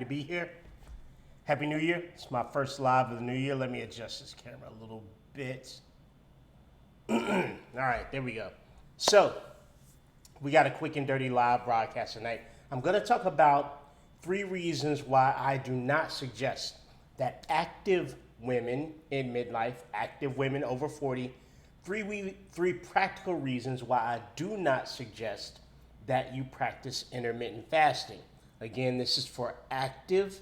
to be here. Happy New Year. It's my first live of the new year. Let me adjust this camera a little bit. All right, there we go. So, we got a quick and dirty live broadcast tonight. I'm going to talk about 3 reasons why I do not suggest that active women in midlife, active women over 40, three practical reasons why I do not suggest that you practice intermittent fasting. Again, this is for active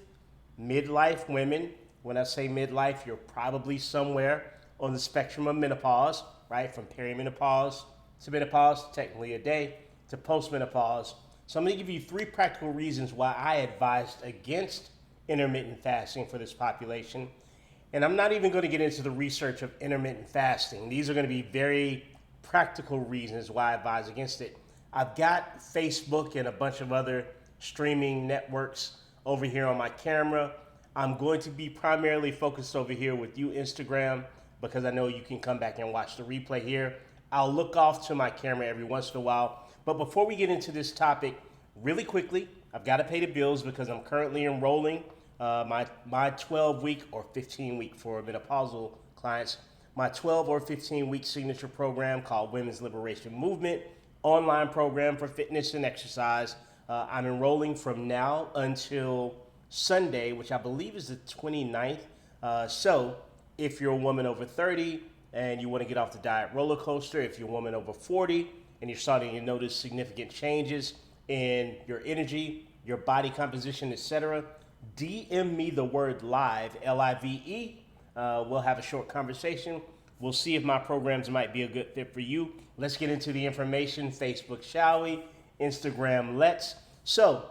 midlife women. When I say midlife, you're probably somewhere on the spectrum of menopause, right? From perimenopause to menopause, technically a day, to postmenopause. So I'm going to give you 3 practical reasons why I advised against intermittent fasting for this population. And I'm not even going to get into the research of intermittent fasting. These are going to be very practical reasons why I advise against it. I've got Facebook and a bunch of other streaming networks over here on my camera. I'm going to be primarily focused over here with you, Instagram, because I know you can come back and watch the replay here. I'll look off to my camera every once in a while. But before we get into this topic, really quickly, I've got to pay the bills because I'm currently enrolling my 12-week or 15-week for menopausal clients, my 12 or 15-week signature program called Women's Liberation Movement, online program for fitness and exercise. I'm enrolling from now until Sunday, which I believe is the 29th. So if you're a woman over 30 and you want to get off the diet roller coaster, if you're a woman over 40 and you're starting to notice significant changes in your energy, your body composition, etc., DM me the word live, L-I-V-E. We'll have a short conversation. We'll see if my programs might be a good fit for you. Let's get into the information. Facebook, shall we? Instagram, let's. So,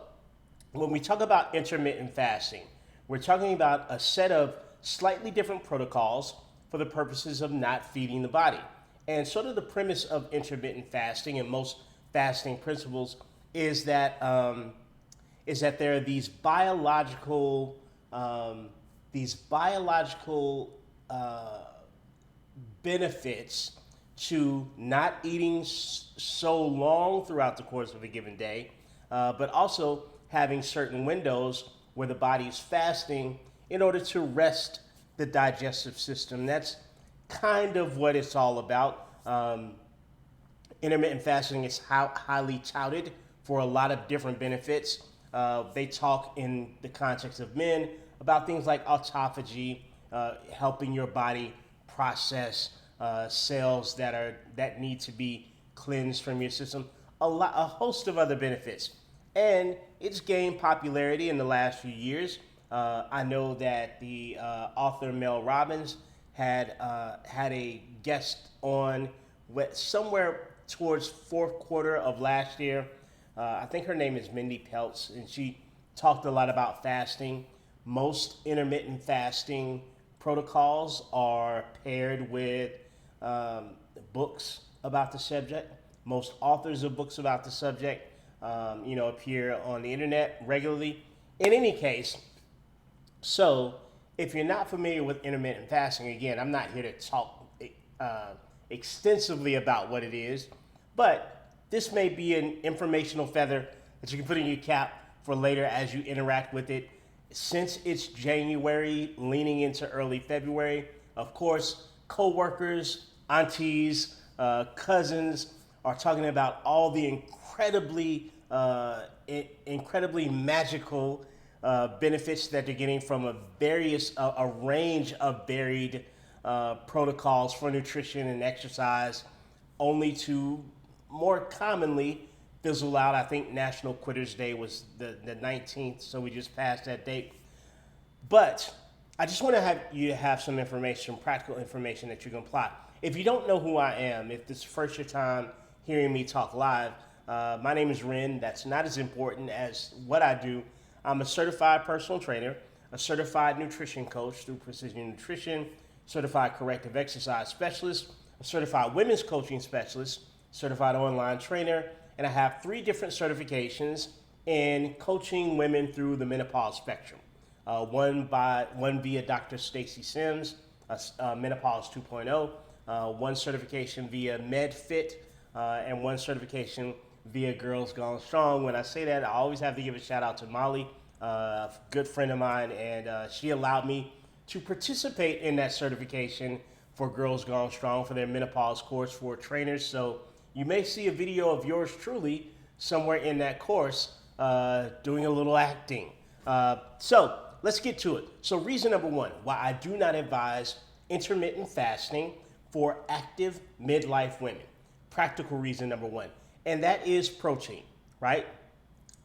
when we talk about intermittent fasting, we're talking about a set of slightly different protocols for the purposes of not feeding the body. And sort of the premise of intermittent fasting and most fasting principles is that there are these biological benefits to not eating so long throughout the course of a given day, but also having certain windows where the body is fasting in order to rest the digestive system. That's kind of what it's all about. Intermittent fasting is highly touted for a lot of different benefits. They talk in the context of men about things like autophagy, helping your body process cells that need to be cleansed from your system, a host of other benefits. And it's gained popularity in the last few years. I know that the author Mel Robbins had a guest on somewhere towards fourth quarter of last year. I think her name is Mindy Peltz, and she talked a lot about fasting. Most intermittent fasting protocols are paired with books about the subject. Most authors of books about the subject, appear on the internet regularly. In any case, so if you're not familiar with intermittent fasting, again, I'm not here to talk extensively about what it is, but this may be an informational feather that you can put in your cap for later as you interact with it. Since it's January, leaning into early February, of course, coworkers, aunties, cousins are talking about all the incredibly magical benefits that they're getting from a range of varied protocols for nutrition and exercise, only to more commonly fizzle out. I think National Quitters Day was the 19th, so we just passed that date. But I just want to have you have some information, practical information that you can apply. If you don't know who I am, if this is first your time hearing me talk live, my name is Ren. That's not as important as what I do. I'm a certified personal trainer, a certified nutrition coach through Precision Nutrition, certified corrective exercise specialist, a certified women's coaching specialist, certified online trainer, and I have 3 different certifications in coaching women through the menopause spectrum. One via Dr. Stacy Sims, Menopause 2.0, one certification via MedFit, and one certification via Girls Gone Strong. When I say that, I always have to give a shout out to Molly a good friend of mine, and she allowed me to participate in that certification for Girls Gone Strong for their menopause course for trainers. So you may see a video of yours truly somewhere in that course doing a little acting. So let's get to it. So reason number one, why I do not advise intermittent fasting for active midlife women. Practical reason number one, and that is protein, right?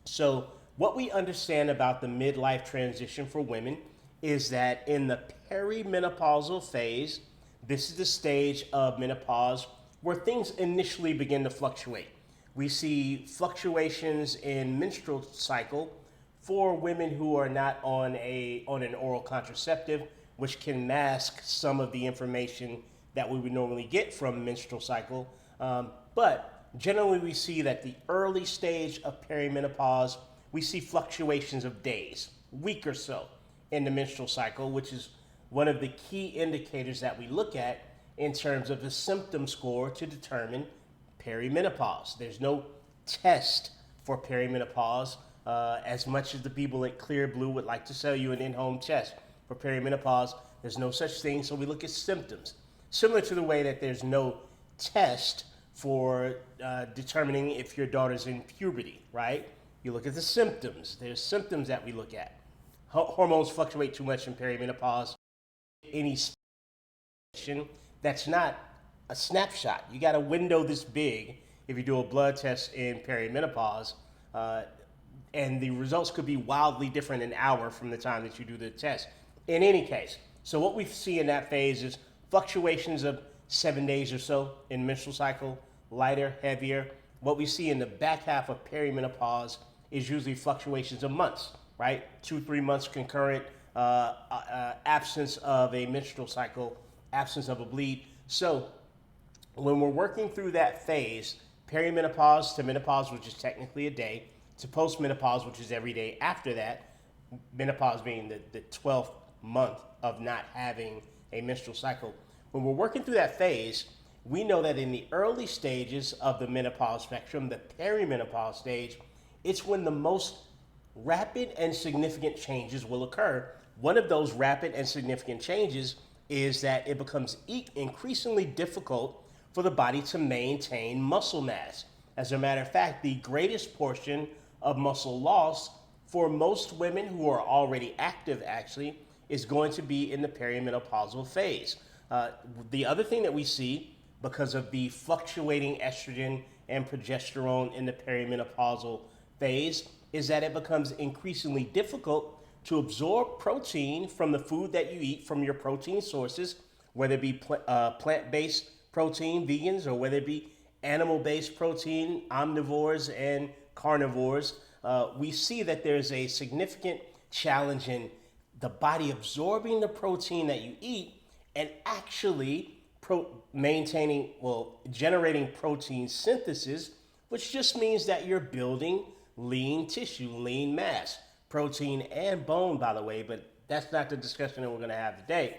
So what we understand about the midlife transition for women is that in the perimenopausal phase, this is the stage of menopause where things initially begin to fluctuate. We see fluctuations in menstrual cycle for women who are not on an oral contraceptive, which can mask some of the information that we would normally get from menstrual cycle. But generally we see that the early stage of perimenopause, we see fluctuations of days, week or so in the menstrual cycle, which is one of the key indicators that we look at in terms of the symptom score to determine perimenopause. There's no test for perimenopause, as much as the people at Clear Blue would like to sell you an in-home test for perimenopause. There's no such thing, so we look at symptoms. Similar to the way that there's no test for determining if your daughter's in puberty, right? You look at the symptoms. There's symptoms that we look at. Hormones fluctuate too much in perimenopause. Any that's not a snapshot. You got a window this big if you do a blood test in perimenopause, and the results could be wildly different an hour from the time that you do the test. In any case, so what we see in that phase is fluctuations of 7 days or so in menstrual cycle, lighter, heavier. What we see in the back half of perimenopause is usually fluctuations of months, right? 2-3 months concurrent, absence of a menstrual cycle, absence of a bleed. So when we're working through that phase, perimenopause to menopause, which is technically a day, to postmenopause, which is every day after that, menopause being the 12th month of not having a menstrual cycle. When we're working through that phase, we know that in the early stages of the menopause spectrum, the perimenopause stage, it's when the most rapid and significant changes will occur. One of those rapid and significant changes is that it becomes increasingly difficult for the body to maintain muscle mass. As a matter of fact, the greatest portion of muscle loss for most women who are already active actually is going to be in the perimenopausal phase. The other thing that we see because of the fluctuating estrogen and progesterone in the perimenopausal phase is that it becomes increasingly difficult to absorb protein from the food that you eat from your protein sources, whether it be plant-based protein, vegans, or whether it be animal-based protein, omnivores and carnivores. We see that there's a significant challenge in the body absorbing the protein that you eat and actually generating protein synthesis, which just means that you're building lean tissue, lean mass, protein and bone, by the way, but that's not the discussion that we're going to have today.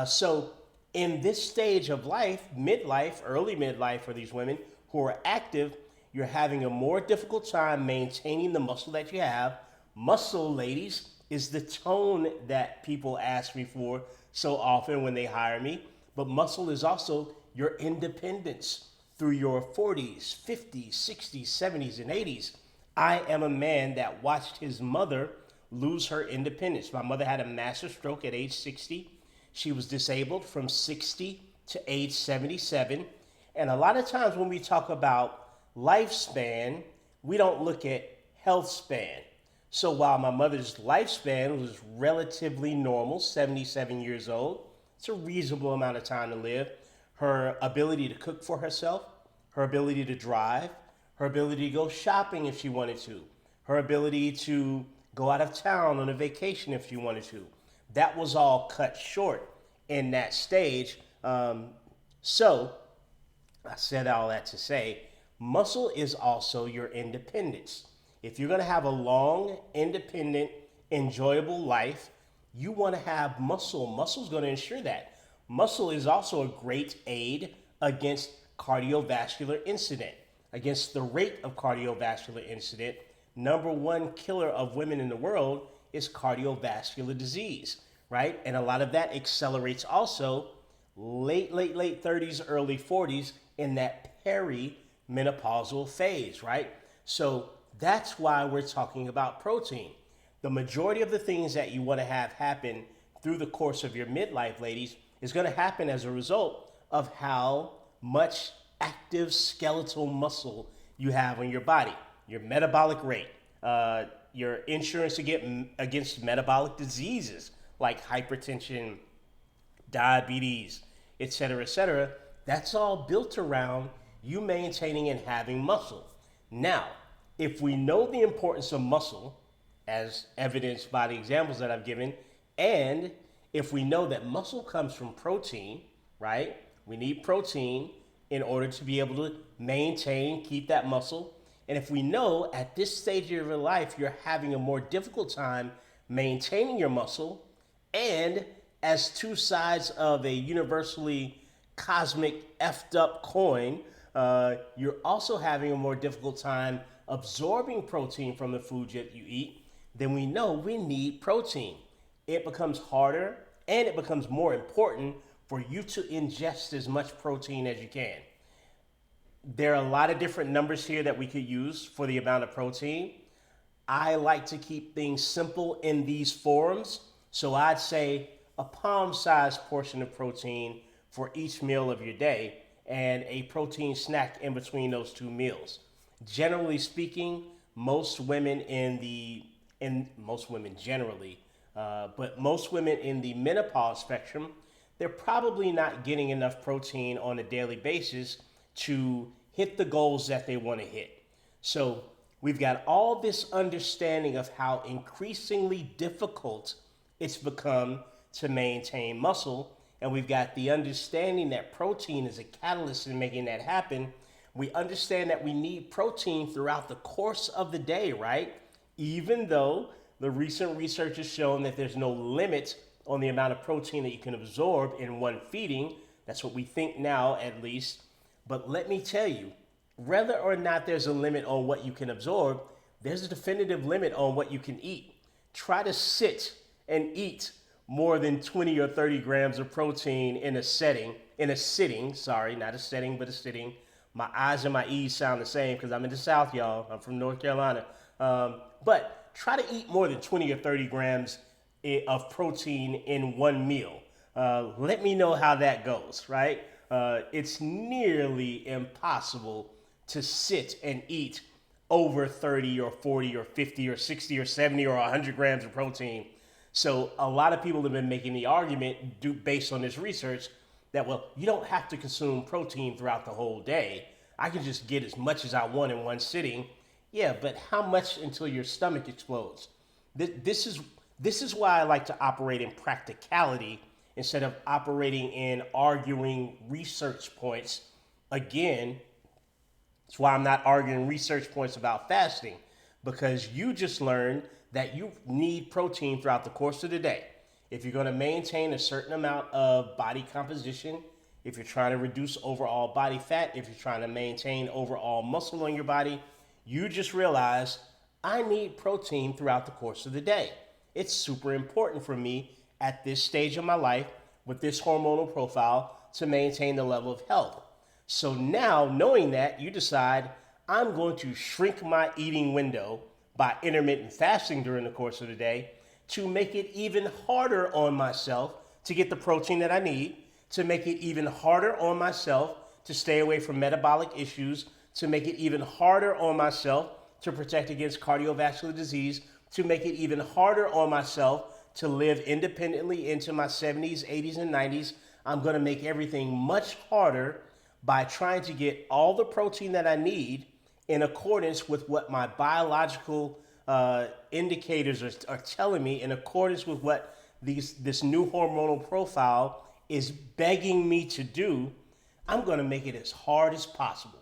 So in this stage of life, midlife, early midlife for these women who are active, you're having a more difficult time maintaining the muscle that you have. Muscle, ladies, is the tone that people ask me for so often when they hire me. But muscle is also your independence through your 40s, 50s, 60s, 70s, and 80s. I am a man that watched his mother lose her independence. My mother had a massive stroke at age 60. She was disabled from 60 to age 77. And a lot of times when we talk about lifespan, we don't look at health span. So while my mother's lifespan was relatively normal, 77 years old, it's a reasonable amount of time to live. Her ability to cook for herself, her ability to drive, her ability to go shopping if she wanted to, her ability to go out of town on a vacation if she wanted to. That was all cut short in that stage. So I said all that to say, muscle is also your independence. If you're going to have a long, independent, enjoyable life, you want to have muscle. Muscle's going to ensure that. Muscle is also a great aid against cardiovascular incident, against the rate of cardiovascular incident. Number one killer of women in the world is cardiovascular disease, right? And a lot of that accelerates also late 30s, early 40s in that perimenopausal phase, right? So that's why we're talking about protein. The majority of the things that you want to have happen through the course of your midlife, ladies, is going to happen as a result of how much active skeletal muscle you have on your body, your metabolic rate, your insurance against metabolic diseases like hypertension, diabetes, et cetera, et cetera. That's all built around you maintaining and having muscle. Now, if we know the importance of muscle, as evidenced by the examples that I've given, and if we know that muscle comes from protein, right? We need protein in order to be able to maintain, keep that muscle. And if we know at this stage of your life you're having a more difficult time maintaining your muscle, and as two sides of a universally cosmic effed up coin, you're also having a more difficult time absorbing protein from the food that you eat, then we know we need protein. It becomes harder and it becomes more important for you to ingest as much protein as you can. There are a lot of different numbers here that we could use for the amount of protein. I like to keep things simple in these forums. So I'd say a palm-sized portion of protein for each meal of your day and a protein snack in between those two meals. Generally speaking, most women most women generally, but most women in the menopause spectrum, they're probably not getting enough protein on a daily basis to hit the goals that they want to hit. So we've got all this understanding of how increasingly difficult it's become to maintain muscle, and we've got the understanding that protein is a catalyst in making that happen. We understand that we need protein throughout the course of the day, right? Even though the recent research has shown that there's no limit on the amount of protein that you can absorb in one feeding. That's what we think now, at least. But let me tell you, whether or not there's a limit on what you can absorb, there's a definitive limit on what you can eat. Try to sit and eat more than 20 or 30 grams of protein in a sitting, not a setting, but a sitting. My I's and my E's sound the same because I'm in the South, y'all. I'm from North Carolina. But try to eat more than 20 or 30 grams of protein in one meal. Let me know how that goes, right? It's nearly impossible to sit and eat over 30 or 40 or 50 or 60 or 70 or 100 grams of protein. So a lot of people have been making the argument based on this research that, well, you don't have to consume protein throughout the whole day. I can just get as much as I want in one sitting. Yeah, but how much until your stomach explodes? This is why I like to operate in practicality instead of operating in arguing research points. Again, that's why I'm not arguing research points about fasting, because you just learned that you need protein throughout the course of the day. If you're going to maintain a certain amount of body composition, if you're trying to reduce overall body fat, if you're trying to maintain overall muscle on your body, you just realize I need protein throughout the course of the day. It's super important for me at this stage of my life with this hormonal profile to maintain the level of health. So now, knowing that, you decide I'm going to shrink my eating window by intermittent fasting during the course of the day to make it even harder on myself to get the protein that I need, to make it even harder on myself to stay away from metabolic issues, to make it even harder on myself to protect against cardiovascular disease, to make it even harder on myself to live independently into my 70s, 80s, and 90s. I'm going to make everything much harder by trying to get all the protein that I need in accordance with what my biological indicators are telling me, in accordance with what this new hormonal profile is begging me to do. I'm going to make it as hard as possible.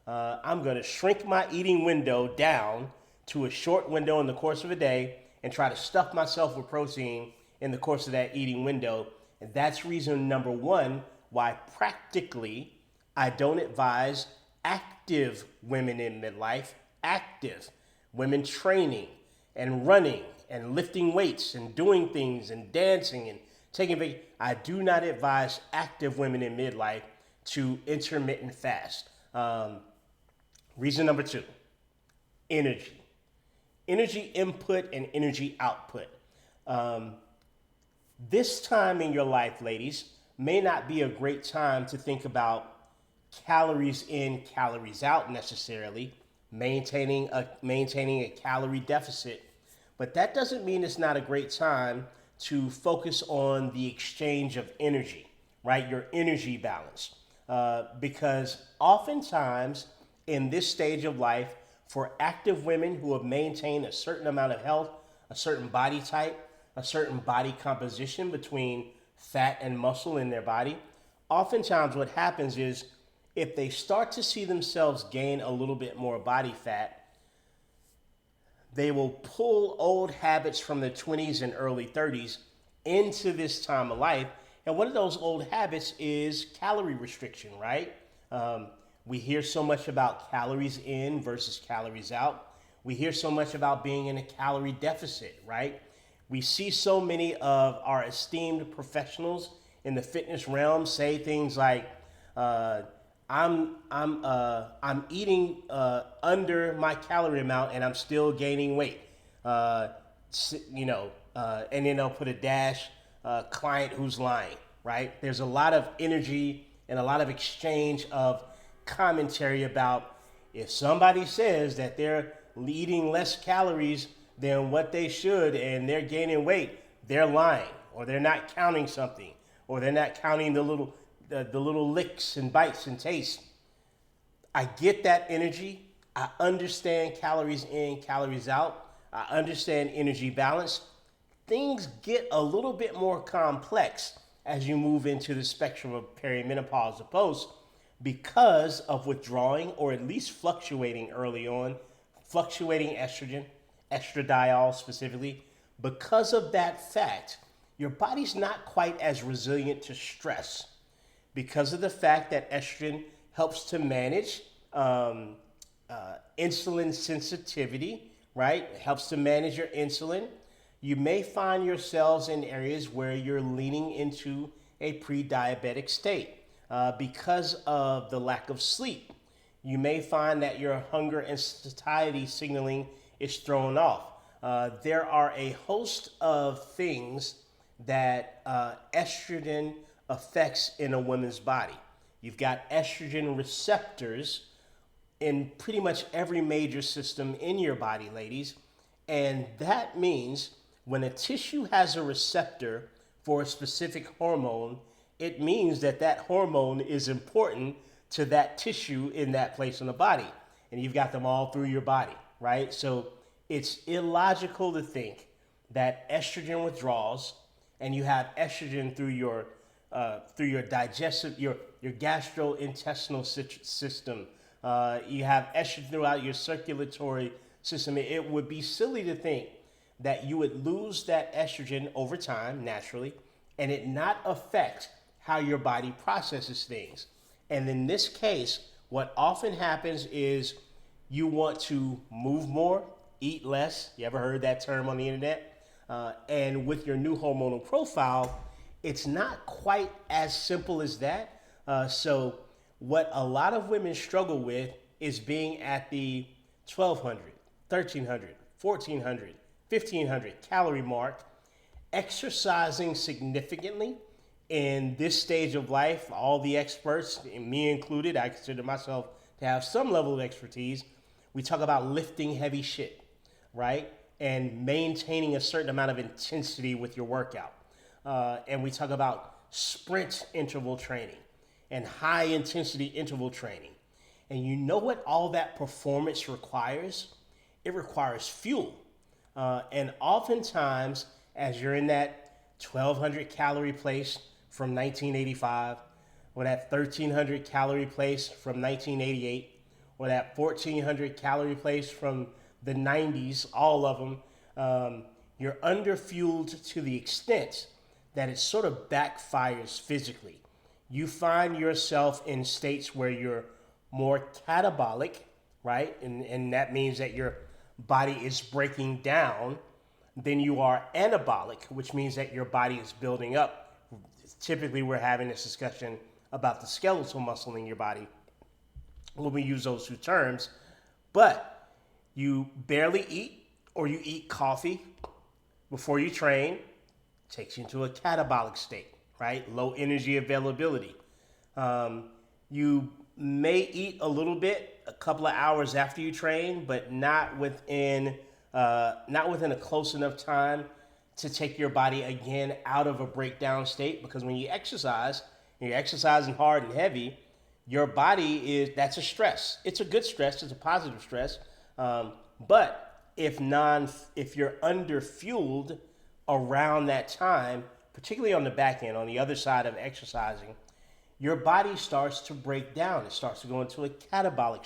I'm going to shrink my eating window down to a short window in the course of a day and try to stuff myself with protein in the course of that eating window. And that's reason number one why practically I don't advise active women in midlife, active women training, and running and lifting weights and doing things and dancing and taking vacation. I do not advise active women in midlife to intermittent fast. Reason number two, energy. Energy input and energy output. This time in your life, ladies, may not be a great time to think about calories in, calories out necessarily, maintaining a calorie deficit. But that doesn't mean it's not a great time to focus on the exchange of energy, right? Your energy balance. Because oftentimes in this stage of life, for active women who have maintained a certain amount of health, a certain body type, a certain body composition between fat and muscle in their body, oftentimes what happens is if they start to see themselves gain a little bit more body fat, they will pull old habits from the 20s and early 30s into this time of life. And one of those old habits is calorie restriction, right? We hear so much about calories in versus calories out. We hear so much about being in a calorie deficit, right? We see so many of our esteemed professionals in the fitness realm say things like, I'm eating under my calorie amount and I'm still gaining weight. And then they'll put a dash client who's lying, right? There's a lot of energy and a lot of exchange of commentary about if somebody says that they're eating less calories than what they should and they're gaining weight, they're lying, or they're not counting something, or they're not counting the little licks and bites and tastes. I get that energy. I understand calories in, calories out. I understand energy balance. Things get a little bit more complex as you move into the spectrum of perimenopause or post because of withdrawing or at least fluctuating early on, fluctuating estrogen, estradiol specifically. Because of that fact, your body's not quite as resilient to stress because of the fact that estrogen helps to manage insulin sensitivity, right? It helps to manage your insulin. You may find yourselves in areas where you're leaning into a pre-diabetic state because of the lack of sleep. You may find that your hunger and satiety signaling is thrown off. There are a host of things that estrogen affects in a woman's body. You've got estrogen receptors in pretty much every major system in your body, ladies. And that means when a tissue has a receptor for a specific hormone, it means that that hormone is important to that tissue in that place in the body. And you've got them all through your body, right? So it's illogical to think that estrogen withdrawals and you have estrogen through your digestive, your gastrointestinal system. You have estrogen throughout your circulatory system. It would be silly to think that you would lose that estrogen over time, naturally, and it not affect how your body processes things. And in this case, what often happens is you want to move more, eat less. You ever heard that term on the internet? And with your new hormonal profile, it's not quite as simple as that. So what a lot of women struggle with is being at the 1,200, 1,300, 1,400, 1,500 calorie mark, exercising significantly. In this stage of life, all the experts, and me included, I consider myself to have some level of expertise. We talk about lifting heavy shit, right? And maintaining a certain amount of intensity with your workout. And we talk about sprint interval training and high intensity interval training. And you know what all that performance requires? It requires fuel. And oftentimes, as you're in that 1,200 calorie place from 1985, or that 1,300 calorie place from 1988, or that 1,400 calorie place from the 90s, all of them, you're underfueled to the extent that it sort of backfires physically. You find yourself in states where you're more catabolic, right? And that means that your body is breaking down than you are anabolic, which means that your body is building up. Typically, we're having this discussion about the skeletal muscle in your body when we use those two terms, but you barely eat or you eat coffee before you train, takes you into a catabolic state, right? Low energy availability. You may eat a little bit a couple of hours after you train, but not within a close enough time to take your body again out of a breakdown state. Because when you exercise, and you're exercising hard and heavy, your body that's a stress. It's a good stress. It's a positive stress. But if you're under fueled around that time, particularly on the back end, on the other side of exercising, your body starts to break down. It starts to go into a catabolic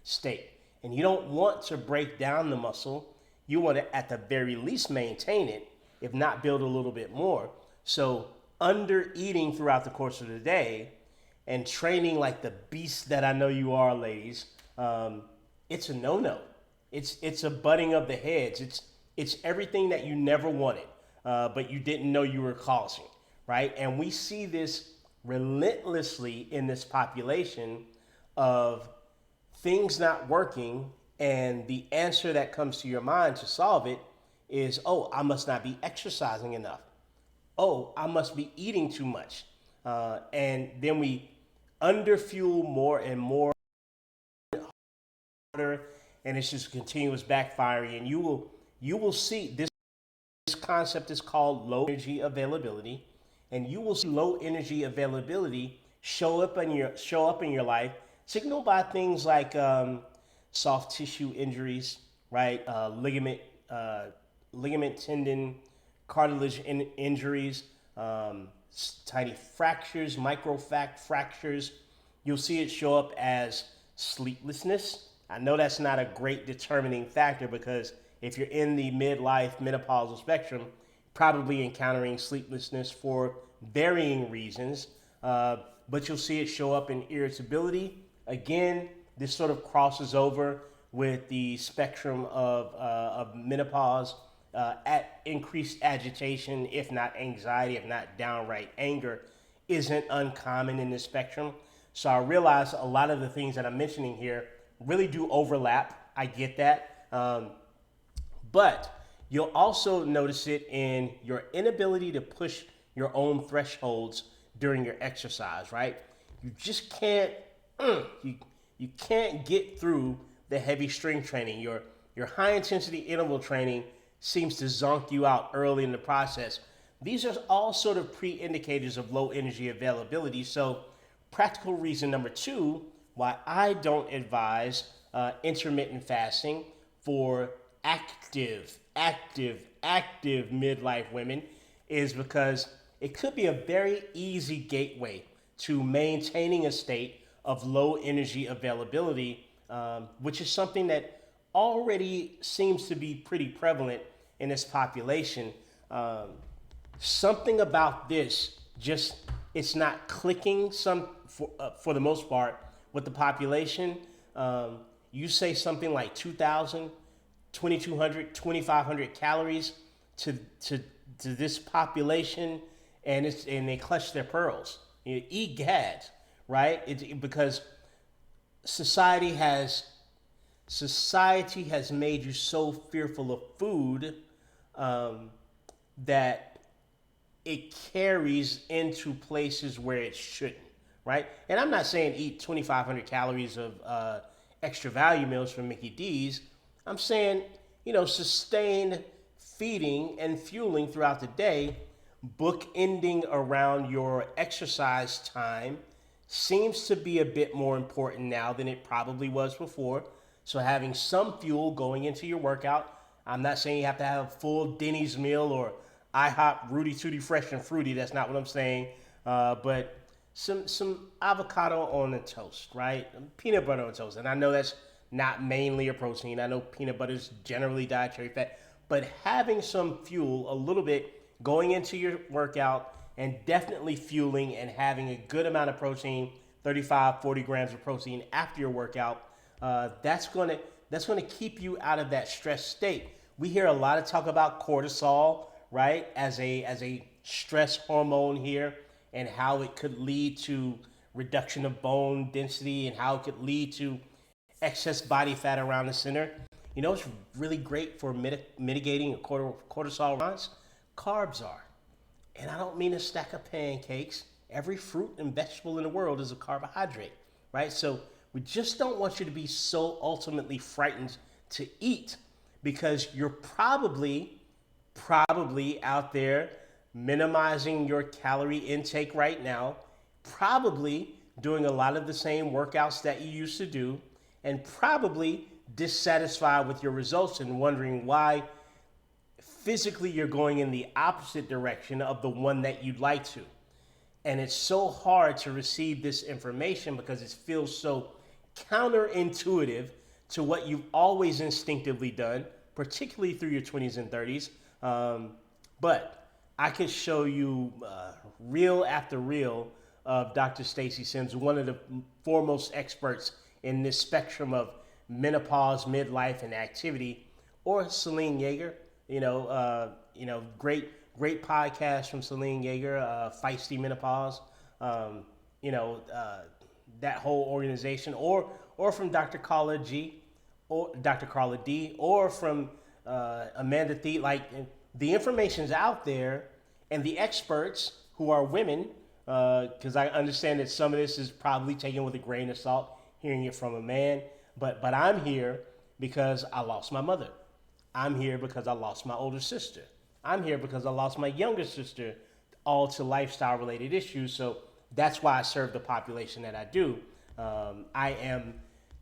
state. And you don't want to break down the muscle. You want to, at the very least, maintain it, if not build a little bit more. So under eating throughout the course of the day and training like the beast that I know you are, ladies, it's a no-no. It's a butting of the heads. It's everything that you never wanted, but you didn't know you were causing, right? And we see this relentlessly in this population of things not working, and the answer that comes to your mind to solve it is, oh, I must not be exercising enough. Oh, I must be eating too much. And then we underfuel more and more, and it's just continuous backfiring. And you will see this concept is called low energy availability, and you will see low energy availability show up in your life, signaled by things like soft tissue injuries, right? Ligament, tendon, cartilage injuries, tiny fractures, fractures. You'll see it show up as sleeplessness. I know that's not a great determining factor, because if you're in the midlife menopausal spectrum, probably encountering sleeplessness for varying reasons, but you'll see it show up in irritability. Again, this sort of crosses over with the spectrum of menopause. At increased agitation, if not anxiety, if not downright anger, isn't uncommon in this spectrum. So I realize a lot of the things that I'm mentioning here really do overlap. I get that. But you'll also notice it in your inability to push your own thresholds during your exercise, right? You just can't, you can't get through the heavy strength training. Your high intensity interval training seems to zonk you out early in the process. These are all sort of pre-indicators of low energy availability. So practical reason number 2 why I don't advise intermittent fasting for active midlife women is because it could be a very easy gateway to maintaining a state of low energy availability, which is something that already seems to be pretty prevalent in this population. Something about this just, it's not clicking for the most part with the population. You say something like 2,000, 2,200, 2,500 calories to this population, and they clutch their pearls. Egads, right? Because society has made you so fearful of food that it carries into places where it shouldn't, right? And I'm not saying eat 2,500 calories of extra value meals from Mickey D's. I'm saying, sustained feeding and fueling throughout the day, bookending around your exercise time, seems to be a bit more important now than it probably was before. So having some fuel going into your workout. I'm not saying you have to have a full Denny's meal or IHOP Rudy Tooty Fresh and Fruity. That's not what I'm saying. But some avocado on the toast, right? Peanut butter on toast. And I know that's not mainly a protein. I know peanut butter is generally dietary fat. But having some fuel, a little bit, going into your workout and definitely fueling and having a good amount of protein, 35, 40 grams of protein after your workout, that's going that's going to keep you out of that stress state. We hear a lot of talk about cortisol, right, as a stress hormone here, and how it could lead to reduction of bone density and how it could lead to excess body fat around the center. You know, it's really great for mitigating a cortisol response. Carbs are. And I don't mean a stack of pancakes. Every fruit and vegetable in the world is a carbohydrate, right? So we just don't want you to be so ultimately frightened to eat, because you're probably out there minimizing your calorie intake right now, probably doing a lot of the same workouts that you used to do, and probably dissatisfied with your results and wondering why physically you're going in the opposite direction of the one that you'd like to. And it's so hard to receive this information because it feels so counterintuitive to what you've always instinctively done, particularly through your 20s and 30s. But I could show you reel after reel of Dr. Stacy Sims, one of the foremost experts in this spectrum of menopause, midlife, and activity, or Celine Yeager. Great podcast from Celine Yeager, Feisty Menopause. That whole organization, or from Dr. Carla G, or Dr. Carla D, or from Amanda Thie. Like, the information's out there, and the experts who are women, because I understand that some of this is probably taken with a grain of salt, hearing it from a man. But I'm here because I lost my mother. I'm here because I lost my older sister. I'm here because I lost my younger sister, all to lifestyle related issues. So that's why I serve the population that I do. I am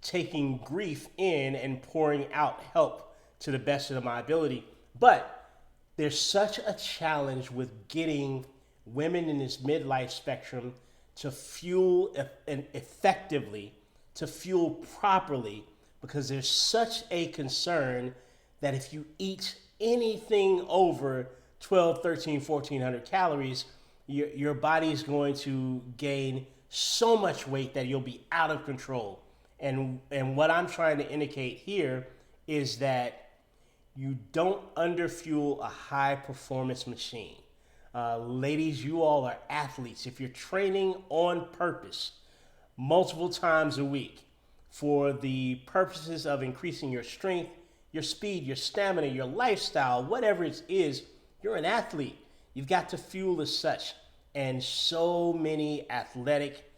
taking grief in and pouring out help to the best of my ability. But there's such a challenge with getting women in this midlife spectrum to fuel effectively, to fuel properly, because there's such a concern that if you eat anything over 12, 13, 1400 calories, your body is going to gain so much weight that you'll be out of control. And what I'm trying to indicate here is that you don't underfuel a high performance machine. Ladies, you all are athletes. If you're training on purpose multiple times a week for the purposes of increasing your strength, your speed, your stamina, your lifestyle, whatever it is, you're an athlete. You've got to fuel as such. And so many athletic,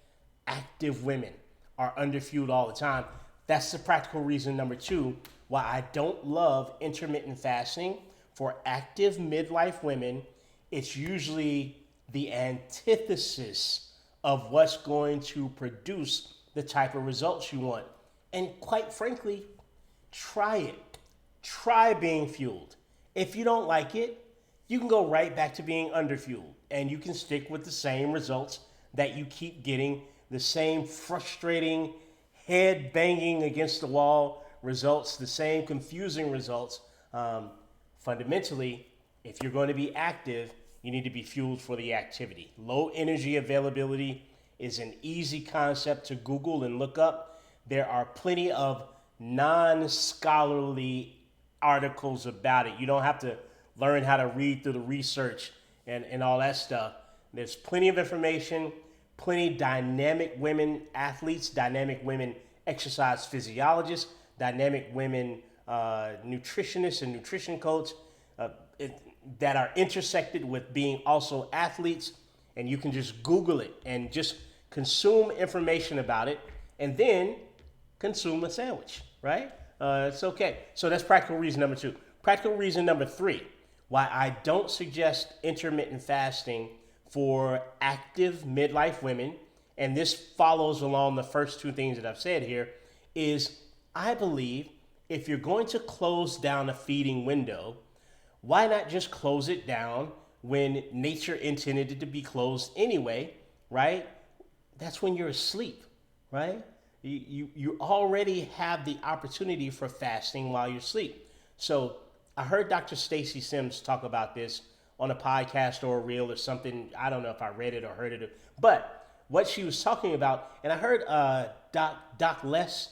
active women are underfueled all the time. That's the practical reason number 2 why I don't love intermittent fasting for active midlife women. It's usually the antithesis of what's going to produce the type of results you want. And quite frankly, try it. Try being fueled. If you don't like it, you can go right back to being underfueled, and you can stick with the same results that you keep getting, the same frustrating, head banging against the wall results, the same confusing results. Fundamentally, if you're going to be active, you need to be fueled for the activity. Low energy availability is an easy concept to Google and look up. There are plenty of non-scholarly articles about it. You don't have to learn how to read through the research and all that stuff. There's plenty of information, plenty dynamic women athletes, dynamic women exercise physiologists, dynamic women nutritionists and nutrition coaches that are intersected with being also athletes. And you can just Google it and just consume information about it, and then consume a sandwich, right? It's okay. So that's practical reason number 2. Practical reason number 3, why I don't suggest intermittent fasting for active midlife women, and this follows along the first 2 things that I've said here, is I believe if you're going to close down a feeding window, why not just close it down when nature intended it to be closed anyway, right? That's when you're asleep, right? You already have the opportunity for fasting while you're asleep. So I heard Dr. Stacy Sims talk about this on a podcast or a reel or something. I don't know if I read it or heard it, but what she was talking about, and I heard Doc Les,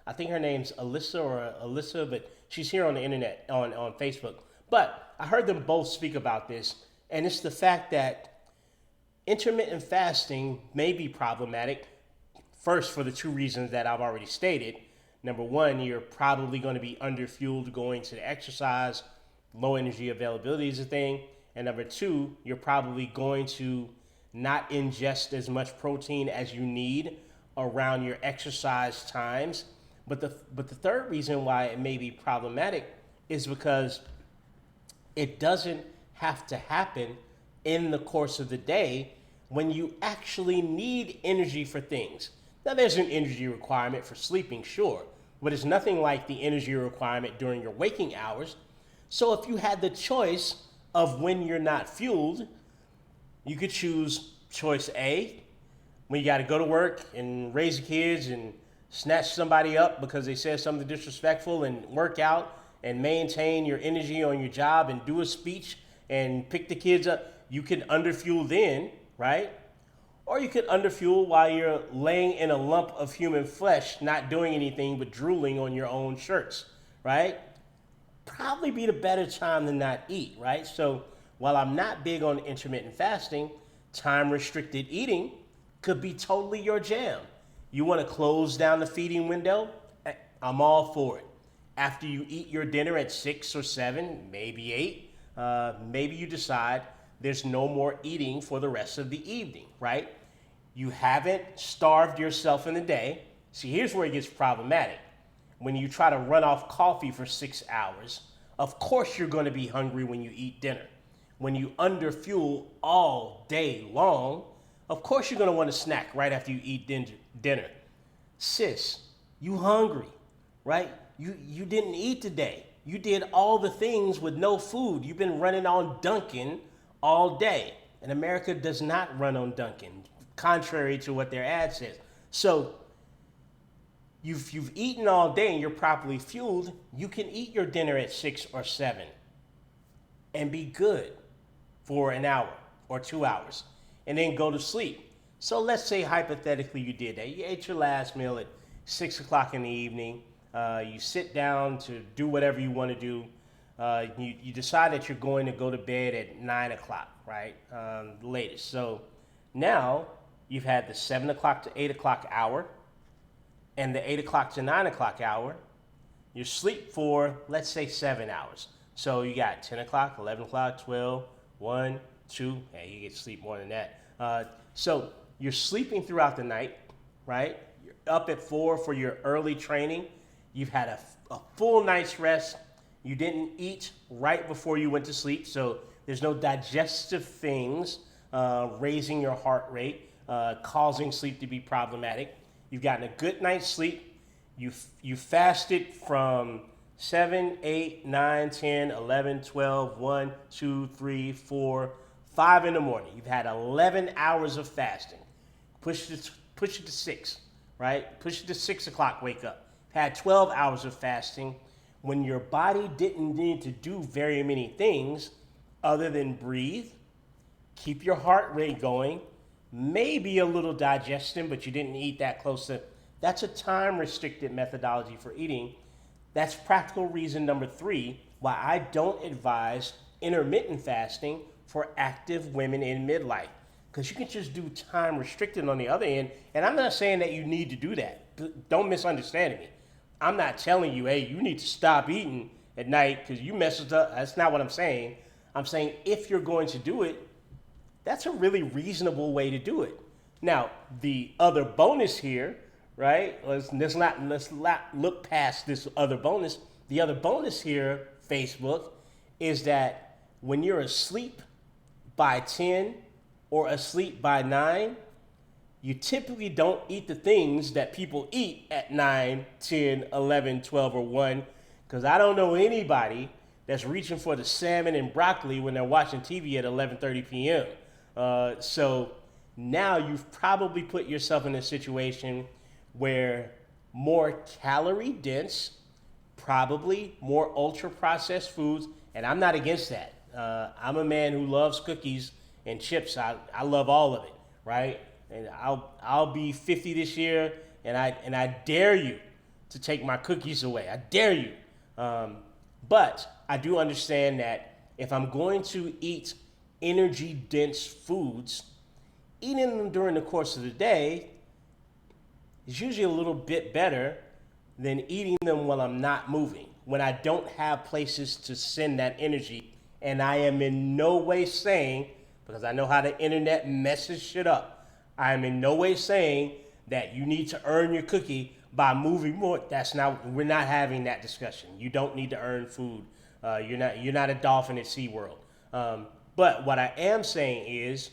I think her name's Alyssa, but she's here on the internet on Facebook. But I heard them both speak about this, and it's the fact that intermittent fasting may be problematic. First, for the two reasons that I've already stated. Number one, you're probably going to be underfueled going to the exercise. Low energy availability is a thing. And number two, you're probably going to not ingest as much protein as you need around your exercise times. But the third reason why it may be problematic is because it doesn't have to happen in the course of the day when you actually need energy for things. Now, there's an energy requirement for sleeping, sure, but it's nothing like the energy requirement during your waking hours. So if you had the choice of when you're not fueled, you could choose choice A, when you got to go to work and raise the kids and snatch somebody up because they said something disrespectful, and work out and maintain your energy on your job and do a speech and pick the kids up. You could underfuel then, right? Or you could underfuel while you're laying in a lump of human flesh, not doing anything but drooling on your own shirts, right? Probably be the better time to not eat, right? So while I'm not big on intermittent fasting, time restricted eating could be totally your jam. You want to close down the feeding window? I'm all for it. After you eat your dinner at 6 or 7, maybe 8, maybe you decide there's no more eating for the rest of the evening, right? You haven't starved yourself in the day. See, here's where it gets problematic. When you try to run off coffee for 6 hours, of course you're going to be hungry when you eat dinner. When you underfuel all day long, of course you're going to want to snack right after you eat dinner. Sis, you hungry, right? You didn't eat today. You did all the things with no food. You've been running on Dunkin' all day. And America does not run on Dunkin', contrary to what their ad says. So you've eaten all day and you're properly fueled. You can eat your dinner at 6 or 7 and be good for an hour or 2 hours and then go to sleep. So let's say hypothetically you did that. You ate your last meal at 6 o'clock in the evening. You sit down to do whatever you want to do. You decide that you're going to go to bed at 9 o'clock, right? The latest. So now you've had the 7 o'clock to 8 o'clock hour and the 8 o'clock to 9 o'clock hour. You sleep for, let's say, 7 hours. So you got 10 o'clock, 11 o'clock, 12, 1, 2. Hey, you get to sleep more than that. So you're sleeping throughout the night, right? You're up at 4 for your early training. You've had a full night's rest. You didn't eat right before you went to sleep, so there's no digestive things raising your heart rate, causing sleep to be problematic. You've gotten a good night's sleep. You fasted from 7, 8, 9, 10, 11, 12, 1, 2, 3, 4, 5 in the morning. You've had 11 hours of fasting. Push it to 6, right? Push it to 6 o'clock, wake up. Had 12 hours of fasting when your body didn't need to do very many things other than breathe, keep your heart rate going, maybe a little digestion, but you didn't eat that close to. That's a time-restricted methodology for eating. That's practical reason number 3 why I don't advise intermittent fasting for active women in midlife. Because you can just do time-restricted on the other end, and I'm not saying that you need to do that. Don't misunderstand me. I'm not telling you, hey, you need to stop eating at night because you messed up. That's not what I'm saying. I'm saying if you're going to do it, that's a really reasonable way to do it. Now, the other bonus here, right? Let's not look past this other bonus. The other bonus here, Facebook, is that when you're asleep by 10 or asleep by 9, you typically don't eat the things that people eat at 9, 10, 11, 12, or 1, because I don't know anybody that's reaching for the salmon and broccoli when they're watching TV at 11:30 p.m. So now you've probably put yourself in a situation where more calorie dense, probably more ultra processed foods, and I'm not against that. I'm a man who loves cookies and chips. I love all of it, right? And I'll be 50 this year, and I dare you to take my cookies away. I dare you. But I do understand that if I'm going to eat energy dense foods, eating them during the course of the day is usually a little bit better than eating them while I'm not moving, when I don't have places to send that energy. And I am in no way saying, because I know how the internet messes shit up, I am in no way saying that you need to earn your cookie by moving more. We're not having that discussion. You don't need to earn food. You're not a dolphin at SeaWorld. But what I am saying is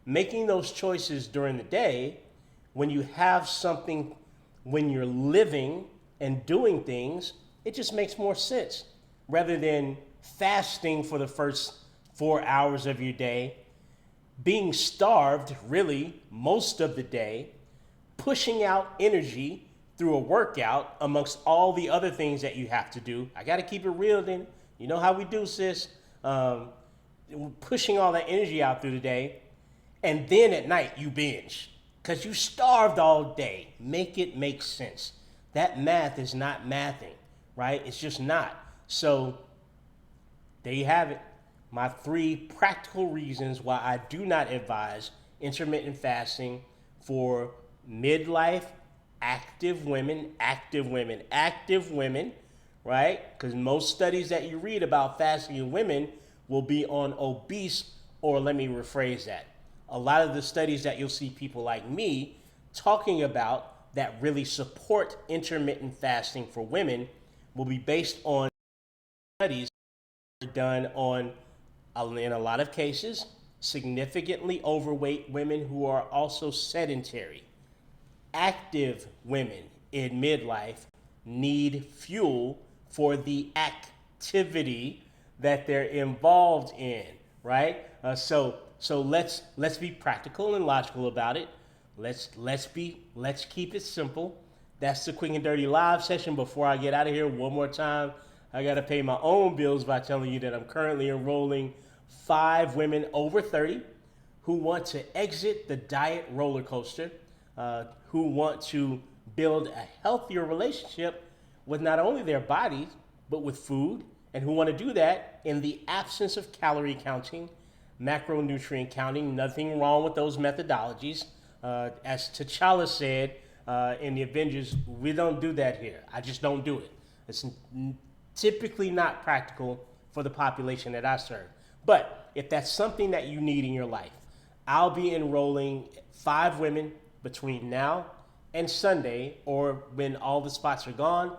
making those choices during the day when you have something, when you're living and doing things, it just makes more sense rather than fasting for the first 4 hours of your day, being starved really most of the day, pushing out energy through a workout amongst all the other things that you have to do. I got to keep it real then. You know how we do, sis. Pushing all that energy out through the day, and then at night you binge because you starved all day. Make it make sense. That math is not mathing, right? It's just not. So there you have it. My 3 practical reasons why I do not advise intermittent fasting for midlife active women, right? Because most studies that you read about fasting in women will be on obese, or let me rephrase that. A lot of the studies that you'll see people like me talking about that really support intermittent fasting for women will be based on studies done on, in a lot of cases, significantly overweight women who are also sedentary. Active women in midlife need fuel for the activity that they're involved in, right? So let's be practical and logical about it. Let's keep it simple. That's the quick and dirty live session. Before I get out of here, one more time, I gotta pay my own bills by telling you that I'm currently enrolling 5 women over 30 who want to exit the diet roller coaster, who want to build a healthier relationship with not only their bodies, but with food, and who want to do that in the absence of calorie counting, macronutrient counting. Nothing wrong with those methodologies. As T'Challa said in the Avengers, we don't do that here. I just don't do it. It's typically not practical for the population that I serve. But if that's something that you need in your life, I'll be enrolling 5 women between now and Sunday, or when all the spots are gone.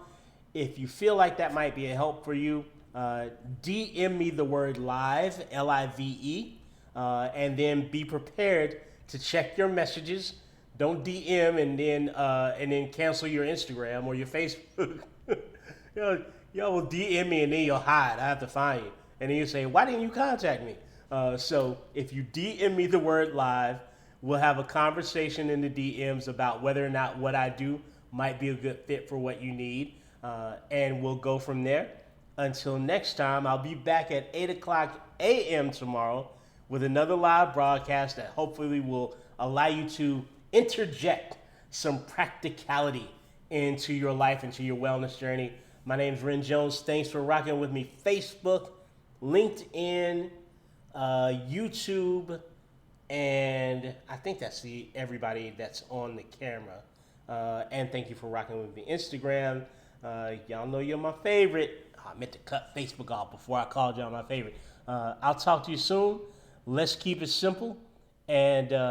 If you feel like that might be a help for you, DM me the word live, LIVE, and then be prepared to check your messages. Don't DM and then cancel your Instagram or your Facebook. Y'all will DM me and then you'll hide. I have to find you. And then you say, why didn't you contact me? So if you DM me the word live, we'll have a conversation in the DMs about whether or not what I do might be a good fit for what you need. And we'll go from there. Until next time, I'll be back at 8 o'clock a.m. tomorrow with another live broadcast that hopefully will allow you to interject some practicality into your life, into your wellness journey. My name's Ren Jones. Thanks for rocking with me. Facebook, LinkedIn, YouTube, and I think that's everybody that's on the camera. And thank you for rocking with me. Instagram, y'all know you're my favorite. I meant to cut Facebook off before I called y'all my favorite. I'll talk to you soon. Let's keep it simple. And